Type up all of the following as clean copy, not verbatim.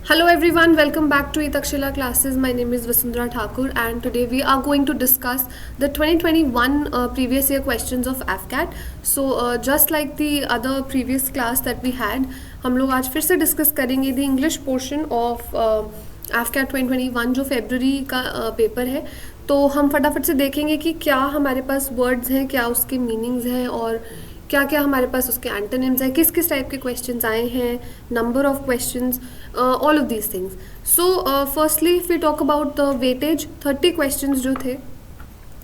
Hello everyone, welcome back to Itakshila classes. My name is Vasundhara Thakur and today we are going to discuss the 2021 previous year questions of AFCAT. So just like the other previous class that we had, हम लोग आज फिर से discuss करेंगे the English portion of AFCAT 2021 जो फरवरी का paper है. तो हम फटाफट से देखेंगे कि क्या हमारे पास वर्ड्स हैं, क्या उसके मीनिंग्स हैं और क्या क्या हमारे पास उसके एंटोनिम्स हैं, किस किस टाइप के क्वेश्चंस आए हैं, number of questions, all of these things. So firstly if we talk about the weightage, 30 questions जो थे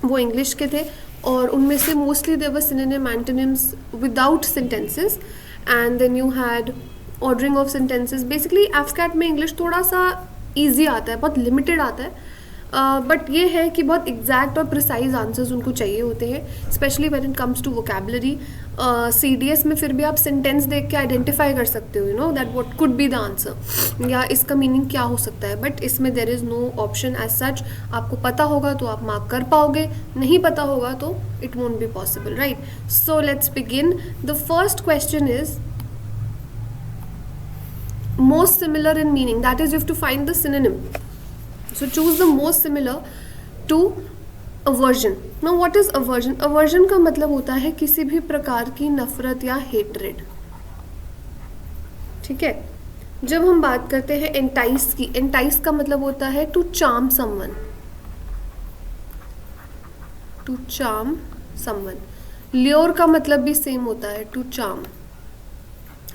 वो इंग्लिश के थे और उनमें से mostly there were synonym antonyms without sentences and then you had ordering of sentences. Basically AFCAT में English थोड़ा सा ईजी आता है, बहुत लिमिटेड आता है, बट ये है कि बहुत एग्जैक्ट और प्रिसाइज आंसर्स उनको चाहिए होते हैं, specially when it comes to vocabulary. CDS में फिर भी आप सेंटेंस देख के आइडेंटिफाई कर सकते हो, you know that what could be the answer या इसका मीनिंग क्या हो सकता है. बट इसमें there is no option as such. आपको पता होगा तो आप मार्क कर पाओगे, नहीं पता होगा तो it won't be possible, right. So let's begin. The first question is most similar in meaning, that is you have to find the synonym. So choose the most similar to aversion. Now what is aversion? Aversion का मतलब होता है किसी भी प्रकार की नफरत या हेट्रेड. ठीक है. जब हम बात करते हैं एंटाइस की, एंटाइस का मतलब होता है to charm someone, to charm someone. Lure का मतलब भी सेम होता है, टू चार्म.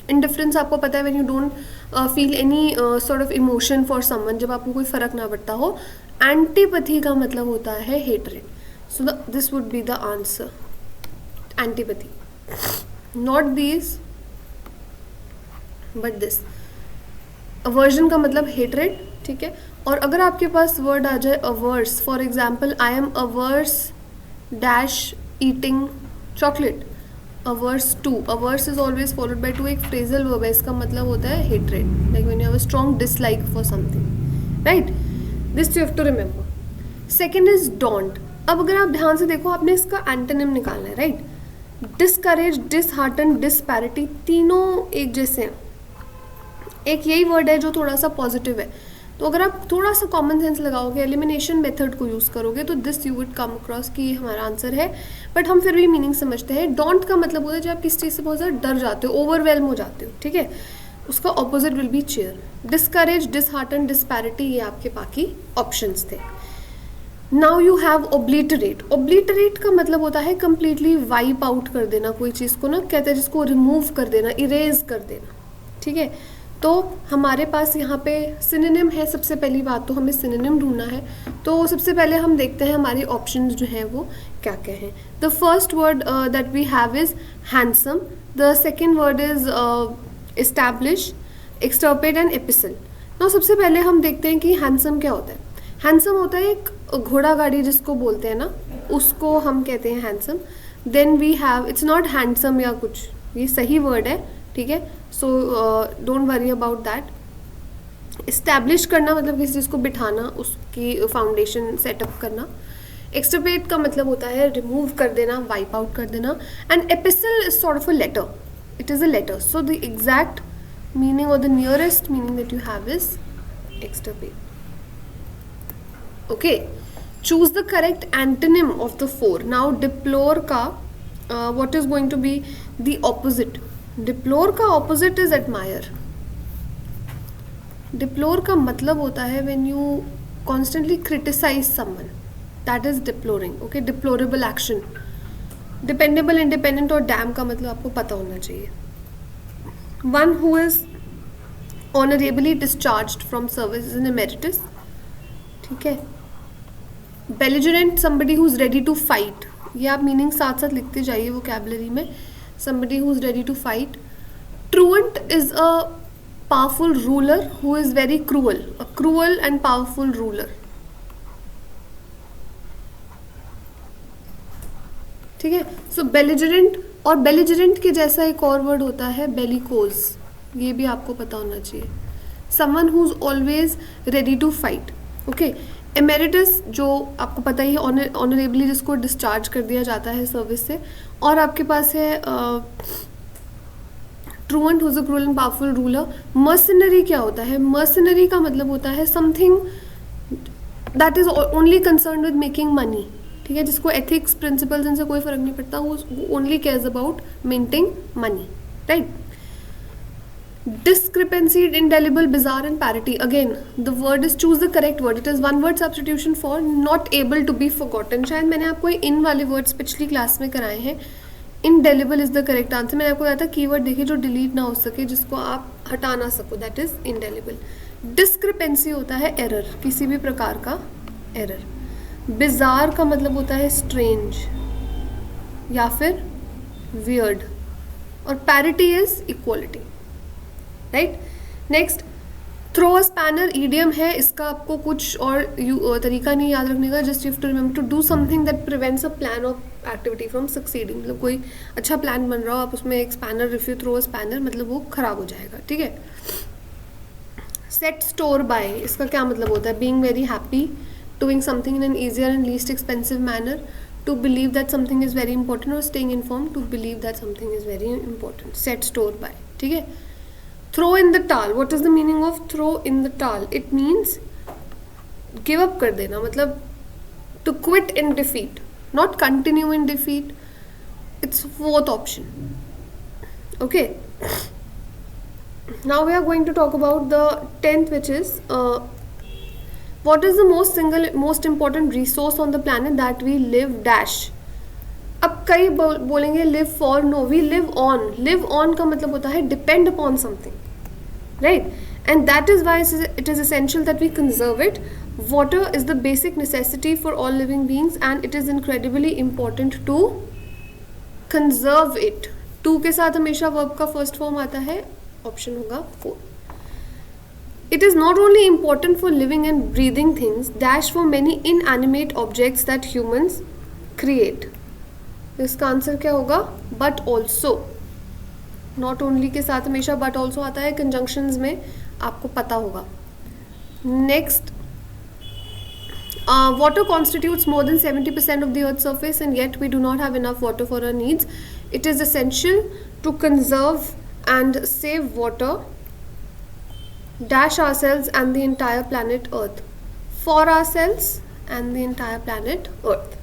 इंडिफरेंस आपको पता है, when you don't feel any sort of emotion for someone, जब आपको कोई फर्क ना पड़ता हो. एंटीपैथी का मतलब होता है hatred. So this would be the answer, antipathy. Not this but this. Aversion का मतलब हेट्रेड, ठीक है. और अगर आपके पास वर्ड आ जाए averse, for example I am averse dash eating chocolate, averse to, averse is always followed by to, एक phrasal verb है, इसका मतलब होता है hatred, like when you have a strong dislike for something, right. This you have to remember. Second is don't. अब अगर आप ध्यान से देखो, आपने इसका एंटोनिम निकालना है, राइट. डिसकरेज, डिसहार्टन, डिस्पैरिटी, तीनों एक जैसे हैं. एक यही वर्ड है जो थोड़ा सा पॉजिटिव है, तो अगर आप थोड़ा सा कॉमन सेंस लगाओगे, एलिमिनेशन मेथड को यूज़ करोगे तो this you would come across कि ये हमारा आंसर है. बट हम फिर भी मीनिंग समझते हैं. डोंट का मतलब होता है जब आप किस चीज़ से बहुत ज़्यादा डर जाते हो, ओवरवेलम हो जाते हो, ठीक है. उसका opposite will be cheer. Discourage, dishearten, disparity, ये आपके बाकी ऑप्शंस थे. Now you have obliterate. Obliterate का मतलब होता है कंप्लीटली वाइप आउट कर देना, कोई चीज़ को ना कहते हैं जिसको रिमूव कर देना, इरेज कर देना, ठीक है. तो हमारे पास यहाँ पे सिनोनिम है. सबसे पहली बात तो हमें सिनोनिम ढूंढना है, तो सबसे पहले हम देखते हैं हमारे ऑप्शंस जो हैं वो क्या क्या हैं. The first word that we have is handsome. The second word is establish, extirpate and epistle. ना सबसे पहले हम देखते हैं कि हैंडसम क्या होता है. हैंडसम होता है एक घोड़ा गाड़ी जिसको बोलते हैं ना, उसको हम कहते हैं handsome. Then we have, it's not handsome या कुछ, ये सही वर्ड है, ठीक है. So don't worry about that. Establish करना मतलब किसी चीज़ को बिठाना, उसकी फाउंडेशन सेटअप करना. एक्सटर्पेट का मतलब होता है रिमूव कर देना, वाइप आउट कर देना. And epistle is sort of a letter, it is a letter. So the exact meaning और the nearest meaning that you have is extirpate. Okay, choose the correct antonym of the four. Now deplore का what is going to be the opposite. Deplore का opposite is admire. Deplore का मतलब होता है when you constantly criticise someone, that is deploring. Okay, deplorable action. Dependable, independent और dam का मतलब आपको पता होना चाहिए. One who is honourably discharged from service is an emeritus, ठीक है. Belligerent, somebody who is ready to fight. ये आप मीनिंग साथ साथ लिखते जाइए वोकैबुलरी में. Somebody who is ready to fight. Truant is a powerful ruler who is very cruel. A cruel and powerful ruler. ठीक है. So belligerent, और belligerent के जैसा एक और वर्ड होता है bellicose. ये भी आपको पता होना चाहिए. Someone who is always ready to fight. Okay. Emeritus जो आपको पता ही है, ऑनरेबली जिसको डिस्चार्ज कर दिया जाता है सर्विस से. और आपके पास है truant who's a cruel and powerful ruler. Mercenary क्या होता है? Mercenary का मतलब होता है something that is only concerned with making money. ठीक है, जिसको ethics, principles इनसे कोई फर्क नहीं पड़ता, वो only cares about minting money, right? Discrepancy, indelible, bizarre and parity. Again, the word is, choose the correct word. It is one word substitution for not able to be forgotten. शायद मैंने आपको इन वाले वर्ड्स पिछली class में कराए हैं. Indelible is the correct answer. मैंने आपको बताया था कीवर्ड देखिए जो डिलीट ना हो सके, जिसको आप हटा ना सको, दैट इज indelible. Discrepancy होता है एरर, किसी भी प्रकार का एरर. Bizarre का मतलब होता है strange या फिर weird. और parity is equality. Right. Next, throw a spanner idiom है, इसका आपको कुछ और तरीका नहीं याद रखने का. Just you have to remember to do something that prevents a plan of activity from succeeding. मतलब कोई अच्छा प्लान बन रहा हो, आप उसमें एक spanner, if you throw a spanner मतलब वो खराब हो जाएगा. ठीक है. सेट स्टोर बाय, इसका क्या मतलब होता है? Being very happy, doing something in an easier and least expensive manner, to believe that something is very important, और staying inform, to believe that something is very important. Set store by. ठीक है. Throw in the towel. What is the meaning of throw in the towel? It means give up कर देना, मतलब to quit in defeat, not continue in defeat. It's fourth option. Okay. Now we are going to talk about the 10th, which is what is the most important resource on the planet that we live dash. अब कई बोलेंगे live for, no, we live on. Live on का मतलब होता है depend upon something, right? And that is why it is essential that we conserve it. Water is the basic necessity for all living beings and it is incredibly important to conserve it. To के साथ हमेशा verb का first form आता है, option होगा 4. It is not only important for living and breathing things, dash for many inanimate objects that humans create. इसका answer क्या होगा? But also. नॉट ओनली के साथ हमेशा बट ऑल्सो आता है कंजंक्शंस में, आपको पता होगा. Next, water constitutes more than 70% of the earth's surface and yet we do not have enough water for our needs. It is essential to conserve and save water dash ourselves and the entire planet earth. For ourselves and the entire planet earth.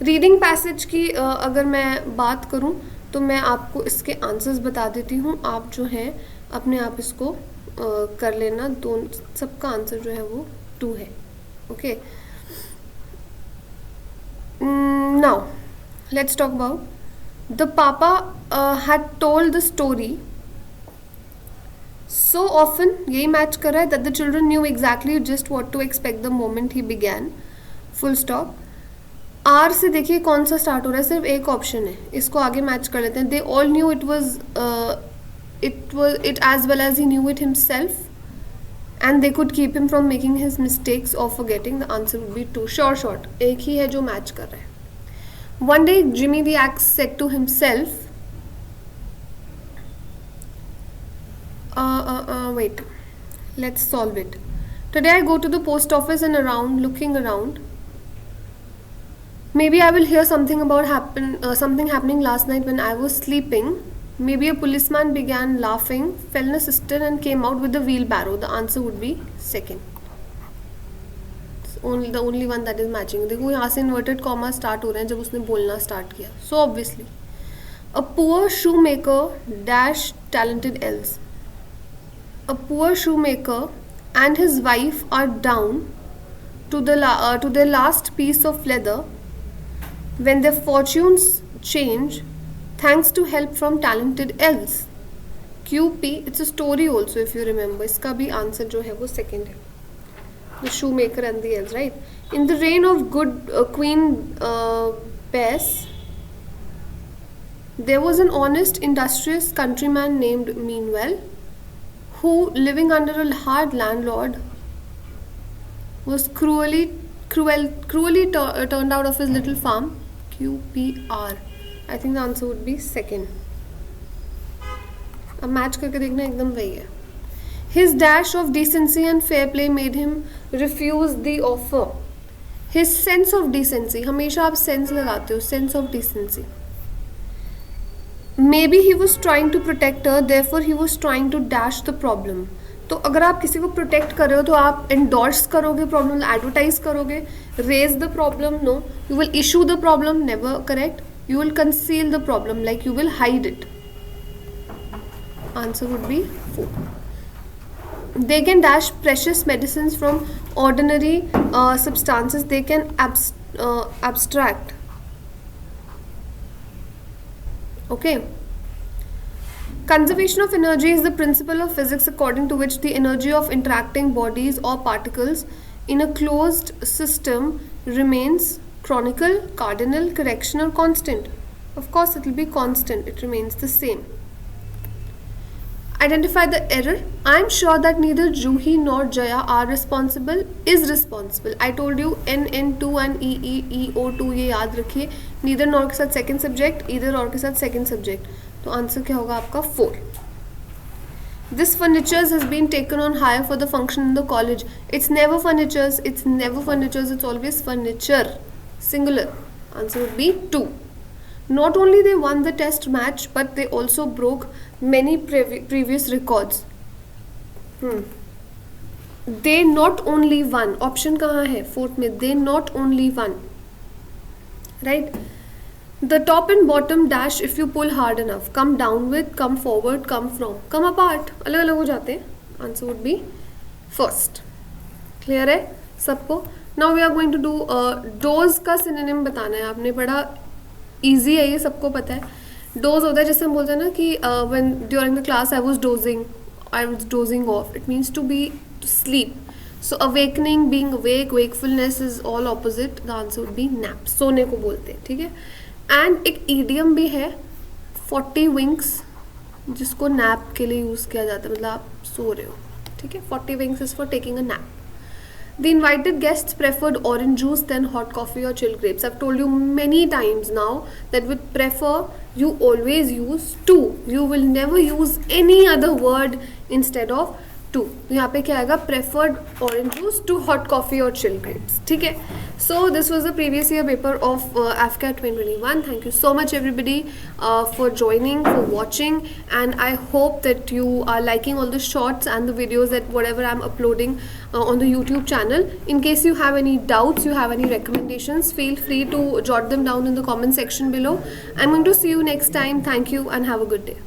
Reading passage की अगर मैं बात करूं तो मैं आपको इसके answers बता देती हूं. आप जो है अपने आप इसको कर लेना. सबका आंसर जो है वो 2 है. Okay. Now let's talk about the papa had told the story so often. यही मैच कर रहा है that the children knew exactly just what to expect the moment he began. Full stop. R से देखिए कौन सा स्टार्ट हो रहा है, सिर्फ एक ऑप्शन है, इसको आगे मैच कर लेते हैं. They all knew it as well as he knew it himself and they could keep him from making his mistakes और forgetting. The answer would be 2. Short एक ही है जो मैच कर रहा है. One day Jimmy the ax said to himself, wait, let's solve it. Today I go to the post office and looking around. Maybe I will hear something something happening last night when I was sleeping. Maybe a policeman began laughing, fell in a cistern and came out with a wheelbarrow. The answer would be second. It's the only one that is matching. देखो यहाँ से inverted comma start हो रहे हैं जब उसने बोलना start किया. So obviously, a poor shoemaker dash talented else. A poor shoemaker and his wife are down to their last piece of leather when their fortunes change thanks to help from talented elves. QP, it's a story also if you remember. इसका भी answer जो है वो second है. The shoemaker and the elves, right? In the reign of good Queen Bess, there was an honest, industrious countryman named Meanwell, who, living under a hard landlord, was cruelly turned out of his little farm. QPR. I think the answer would be second. अब match करके देखना एकदम वही है. His dash of decency and fair play made him refuse the offer. His sense of decency, हमेशा आप sense लगाते हो, sense of decency, maybe he was trying to protect her, therefore he was trying to dash the problem. तो अगर आप किसी को protect कर रहे हो तो आप एंडोर्स करोगे प्रॉब्लम, एडवर्टाइज करोगे, raise the problem. No, you will issue the problem, never correct. You will conceal the problem, like you will hide it. Answer would be 4. They can dash precious medicines from ordinary substances. They can abstract. Okay. Conservation of energy is the principle of physics according to which the energy of interacting bodies or particles in a closed system remains chronicle, cardinal, correction or constant. Of course it will be constant, it remains the same. Identify the error. I am sure that neither Juhi nor Jaya are responsible, is responsible. I told you NN2 and EO2 ये याद रखिए. neither nor के साथ second subject, either or के साथ second subject. तो answer क्या होगा आपका 4. This furnitures has been taken on hire for the function in the college. It's never furnitures, it's never furnitures, it's always furniture. Singular. Answer would be 2. Not only they won the test match, but they also broke many previous records. They not only won. Option कहाँ है? 4th में. They not only won. Right? The top and bottom dash if you pull hard enough. Come down with, come forward, come from. Come apart. अलग अलग हो जाते हैं. Answer would be first. Clear है सबको? Now we are going to do dose का synonym बताना है. आपने पढ़ा, ईजी है ये, सबको पता है. डोज होता है जैसे हम बोलते हैं ना कि when during the class I was dozing off. It means to be to sleep. So awakening, being awake, wakefulness is all opposite. The answer would be nap. सोने को बोलते हैं, ठीक है. एंड एक ईडियम भी है 40 विंग्स, जिसको नैप के लिए यूज़ किया जाता है, मतलब आप सो रहे हो, ठीक है. 40 wings is for taking a nap. The invited guests preferred orange juice than hot coffee or chilled grapes. I've told you many times now that with prefer, you always use to. You will never use any other word instead of to. यहाँ पे क्या आएगा? Preferred orange juice to hot coffee or chilled grapes. ठीक है. So this was the previous year paper of AFCAT 2021. Thank you so much everybody for joining, for watching, and I hope that you are liking all the shorts and the videos that whatever I'm uploading on the YouTube channel. In case you have any doubts, you have any recommendations, feel free to jot them down in the comment section below. I'm going to see you next time. Thank you and have a good day.